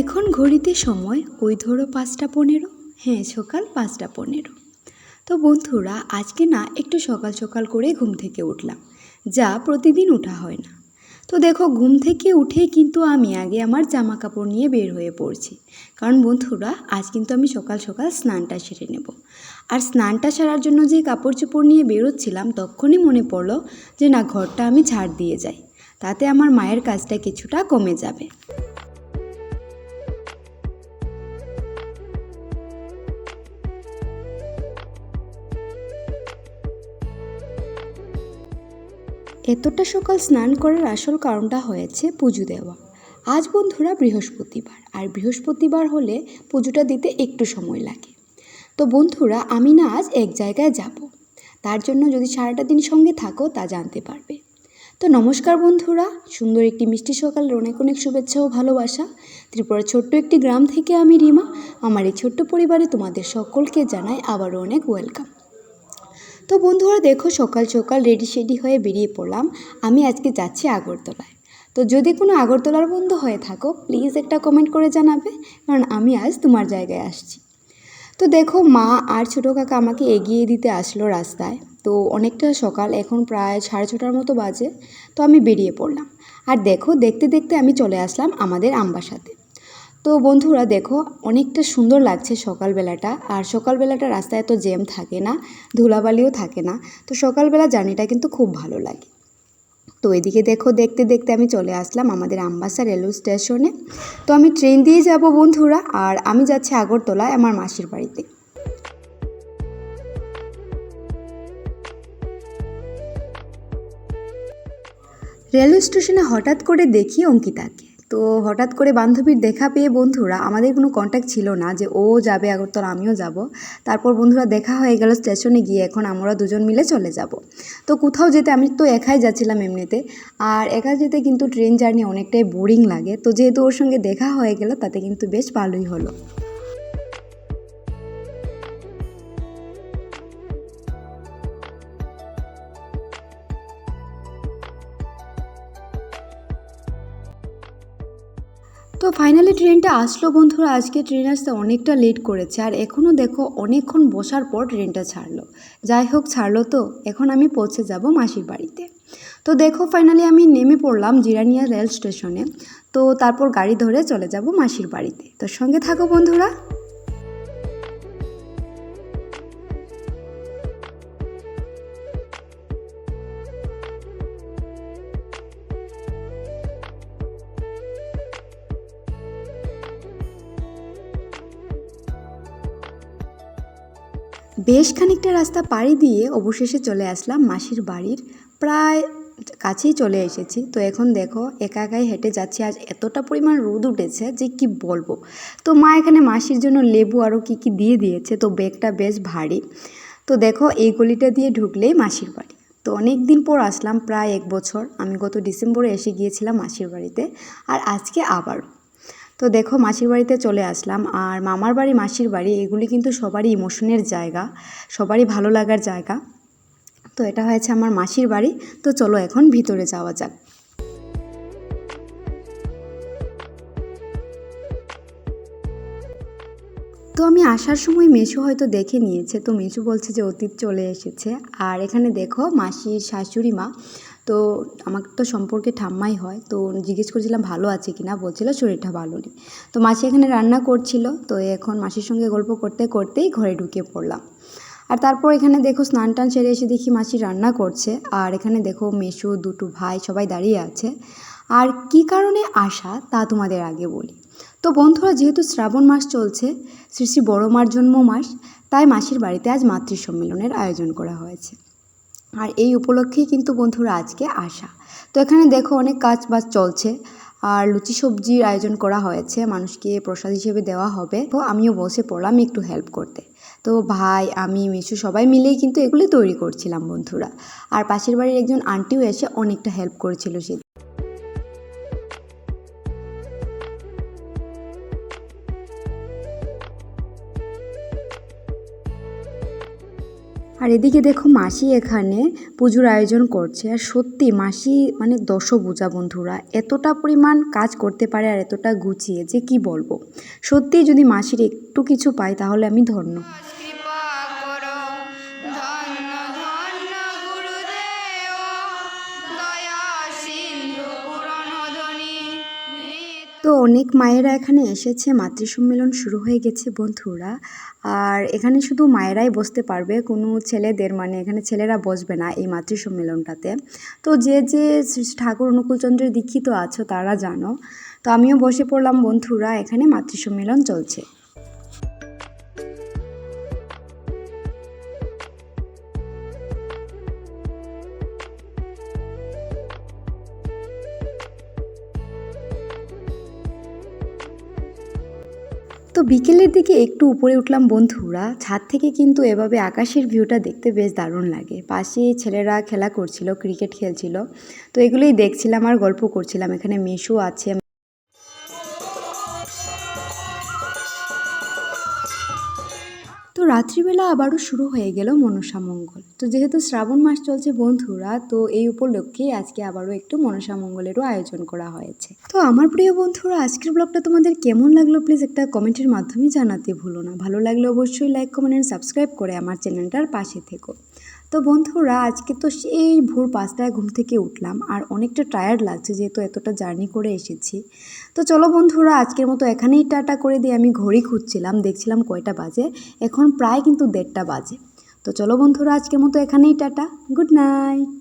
এখন ঘড়িতে সময় ওই ধরো ৫টা ১৫। হ্যাঁ, সকাল ৫টা ১৫। তো বন্ধুরা, আজকে না একটু সকাল সকাল করে ঘুম থেকে উঠলাম, যা প্রতিদিন ওঠা হয় না। তো দেখো, ঘুম থেকে উঠে কিন্তু আমি আগে আমার জামা কাপড় নিয়ে বের হয়ে পড়ছি, কারণ বন্ধুরা আজ কিন্তু আমি সকাল সকাল স্নানটা সেরে নেব। আর স্নানটা সারার জন্য যে কাপড় চোপড় নিয়ে বেরোচ্ছিলাম, তখনই মনে পড়লো যে না, ঘরটা আমি ঝাড় দিয়ে যাই, তাতে আমার মায়ের কাজটা কিছুটা কমে যাবে। এতটা সকাল স্নান করার আসল কারণটা হয়েছে পুজো দেওয়া। আজ বন্ধুরা বৃহস্পতিবার, আর বৃহস্পতিবার হলে পুজোটা দিতে একটু সময় লাগে। তো বন্ধুরা, আমি না আজ এক জায়গায় যাব, তার জন্য যদি সারাটা দিন সঙ্গে থাকো তা জানতে পারবে। তো নমস্কার বন্ধুরা, সুন্দর একটি মিষ্টি সকালের অনেক অনেক শুভেচ্ছা ও ভালোবাসা। ত্রিপুরার ছোট্ট একটি গ্রাম থেকে আমি রিমা, আমার এই ছোট্ট পরিবারে তোমাদের সকলকে জানাই আবারও অনেক ওয়েলকাম। তো বন্ধুরা দেখো, সকাল সকাল রেডি হয়ে বেরিয়ে পড়লাম। আমি আজকে যাচ্ছি আগরতলায়। তো যদি কোনো আগরতলার বন্ধু হয়ে থাকো, প্লিজ একটা কমেন্ট করে জানাবে, কারণ আমি আজ তোমার জায়গায় আসছি। তো দেখো, মা আর ছোটো কাকা আমাকে এগিয়ে দিতে আসলো রাস্তায়। তো অনেকটা সকাল, এখন প্রায় 6:30 মতো বাজে। তো আমি বেরিয়ে পড়লাম, আর দেখো দেখতে দেখতে আমি চলে আসলাম আমাদের আমবাসাতে। তো বন্ধুরা দেখো, অনেকটা সুন্দর লাগছে সকালবেলাটা। আর সকালবেলাটা রাস্তায় এত জ্যাম থাকে না, ধুলাবালিও থাকে না। তো সকালবেলা জার্নিটা কিন্তু খুব ভালো লাগে। তো এদিকে দেখো, দেখতে দেখতে আমি চলে আসলাম আমাদের আমবাসা রেলওয়ে স্টেশনে। তো আমি ট্রেন দিয়ে যাব বন্ধুরা, আর আমি যাচ্ছি আগরতলায় আমার মাসির বাড়িতে। রেলওয়ে স্টেশনে হঠাৎ করে দেখি অঙ্কিতাকে। তো হঠাৎ করে বান্ধবীর দেখা পেয়ে বন্ধুরা, আমাদের কোনো কন্ট্যাক্ট ছিল না যে ও যাবে আগরতলা, আমিও যাব। তারপর বন্ধুরা দেখা হয়ে গেল স্টেশনে গিয়ে, এখন আমরা দুজন মিলে চলে যাব। তো কোথাও যেতে, আমি তো একাই যাচ্ছিলাম এমনিতে, আর একা যেতে কিন্তু ট্রেন জার্নি অনেকটাই বোরিং লাগে। তো যেহেতু ওর সঙ্গে দেখা হয়ে গেল, তাতে কিন্তু বেশ ভালোই হলো। তো ফাইনালি ট্রেনটা আসলো বন্ধুরা। আজকে ট্রেন আসতে অনেকটা লেট করেছে, আর এখনও দেখো অনেকক্ষণ বসার পর ট্রেনটা ছাড়লো। যাই হোক, ছাড়লো তো, এখন আমি পৌঁছে যাব মাসির বাড়িতে। তো দেখো, ফাইনালি আমি নেমে পড়লাম জিরানিয়া রেল স্টেশনে। তো তারপর গাড়ি ধরে চলে যাব মাসির বাড়িতে। তো সঙ্গে থাকো বন্ধুরা। বেশ খানিকটা রাস্তা পাড়ি দিয়ে অবশেষে চলে আসলাম মাসির বাড়ির প্রায় কাছেই চলে এসেছি। তো এখন দেখো, একা একাই হেঁটে যাচ্ছি। আজ এতটা পরিমাণ রোদ উঠেছে যে কি বলবো। তো মা এখানে মাসির জন্য লেবু আরও কি কি দিয়ে দিয়েছে। তো ব্যাগটা বেশ ভারী। তো দেখো, এই গলিটা দিয়ে ঢুকলেই মাসির বাড়ি। তো অনেক দিন পর আসলাম, প্রায় 1 বছর। আমি গত ডিসেম্বরে এসে গিয়েছিলাম মাসির বাড়িতে, আর আজকে আবারও। তো দেখো, মাসির বাড়িতে চলে আসলাম। আর মামার বাড়ি, মাসির বাড়ি, এগুলি কিন্তু সবারই ইমোশনের জায়গা, সবারই ভালো লাগার জায়গা। তো এটা হয়েছে আমার মাসির বাড়ি। তো চলো এখন ভিতরে যাওয়া যাক। তো আমি আসার সময় মেসু হয়তো দেখে নিয়েছে। তো মেসু বলছে যে অতীত চলে এসেছে। আর এখানে দেখো, মাসির শাশুড়ি মা, তো আমার তো সম্পর্কে ঠাম্মাই হয়। তো জিজ্ঞেস করছিলাম ভালো আছে কিনা, বলছিল শরীরটা ভালো নেই। তো মাসি এখানে রান্না করছিল। তো এখন মাসির সঙ্গে গল্প করতে করতেই ঘরে ঢুকে পড়লাম। আর তারপর এখানে দেখো, স্নান টান সেরে এসে দেখি মাসি রান্না করছে। আর এখানে দেখো, মেসু, দুটো ভাই সবাই দাঁড়িয়ে আছে। আর কি কারণে আসা তা তোমাদের আগে বলি। তো বন্ধুরা, যেহেতু শ্রাবণ মাস চলছে, শ্রী শ্রী বড় মার জন্ম মাস, তাই মাসির বাড়িতে আজ মাতৃ সম্মেলনের আয়োজন করা হয়েছে। আর এই উপলক্ষেই কিন্তু বন্ধুরা আজকে আসা। তো এখানে দেখো, অনেক কাজ বাজ চলছে। আর লুচি সবজির আয়োজন করা হয়েছে, মানুষকে প্রসাদ হিসেবে দেওয়া হবে। তো আমিও বসে পড়লাম একটু হেল্প করতে। তো ভাই, আমি, মিশু সবাই মিলেই কিন্তু এগুলি তৈরি করছিলাম বন্ধুরা। আর পাশের বাড়ির একজন আন্টিও এসে অনেকটা হেল্প করেছিল সে। আর এদিকে দেখো মাসি এখানে পুজোর আয়োজন করছে। আর সত্যি মাসি মানে দশভুজা বন্ধুরা, এতটা পরিমাণ কাজ করতে পারে আর এতটা গুছিয়ে যে কি বলবো। সত্যি যদি মাসির একটু কিছু পাই তাহলে আমি ধন্য। তো অনেক মায়েরা এখানে এসেছে, মাতৃসম্মেলন শুরু হয়ে গেছে বন্ধুরা। আর এখানে শুধু মায়েরাই বসতে পারবে, কোনো ছেলেদের মানে এখানে ছেলেরা বসবে না এই মাতৃসম্মেলনটাতে। তো যে যে ঠাকুর অনুকূলচন্দ্রের দীক্ষিত আছো তারা জানো। তো আমিও বসে পড়লাম বন্ধুরা, এখানে মাতৃসম্মেলন চলছে। তো বিকেলের দিকে একটু উপরে উঠলাম বন্ধুরা, ছাদ থেকে কিন্তু এভাবে আকাশের ভিউটা দেখতে বেশ দারুণ লাগে। পাশে ছেলেরা খেলা করছিল, ক্রিকেট খেলছিল। তো এগুলোই দেখছিলাম আর গল্প করছিলাম। এখানে মেশো আছে। তো রাত্রিবেলা আবারও শুরু হয়ে গেল মনসা মঙ্গল। তো যেহেতু শ্রাবণ মাস চলছে বন্ধুরা, তো এই উপলক্ষেই আজকে আবারও একটু মনসা মঙ্গলেরও আয়োজন করা হয়েছে। তো আমার প্রিয় বন্ধুরা, আজকের ব্লগটা তোমাদের কেমন লাগলো প্লিজ একটা কমেন্টের মাধ্যমে জানাতে ভুলো না। ভালো লাগলে অবশ্যই লাইক, কমেন্ট এন্ড সাবস্ক্রাইব করে আমার চ্যানেলটার পাশে থেকো। তো বন্ধুরা, আজকে তো সেই ভোর 5টায় ঘুম থেকে উঠলাম আর অনেকটা টায়ার্ড লাগছে যেহেতু এতটা জার্নি করে এসেছি। তো চলো বন্ধুরা, আজকের মতো এখানেই টাটা করে দিয়ে আমি ঘড়ি খুঁজছিলাম, দেখছিলাম কয়টা বাজে। এখন প্রায় কিন্তু 1:30 বাজে। তো চলো বন্ধুরা, আজকের মতো এখানেই টাটা, গুড নাইট।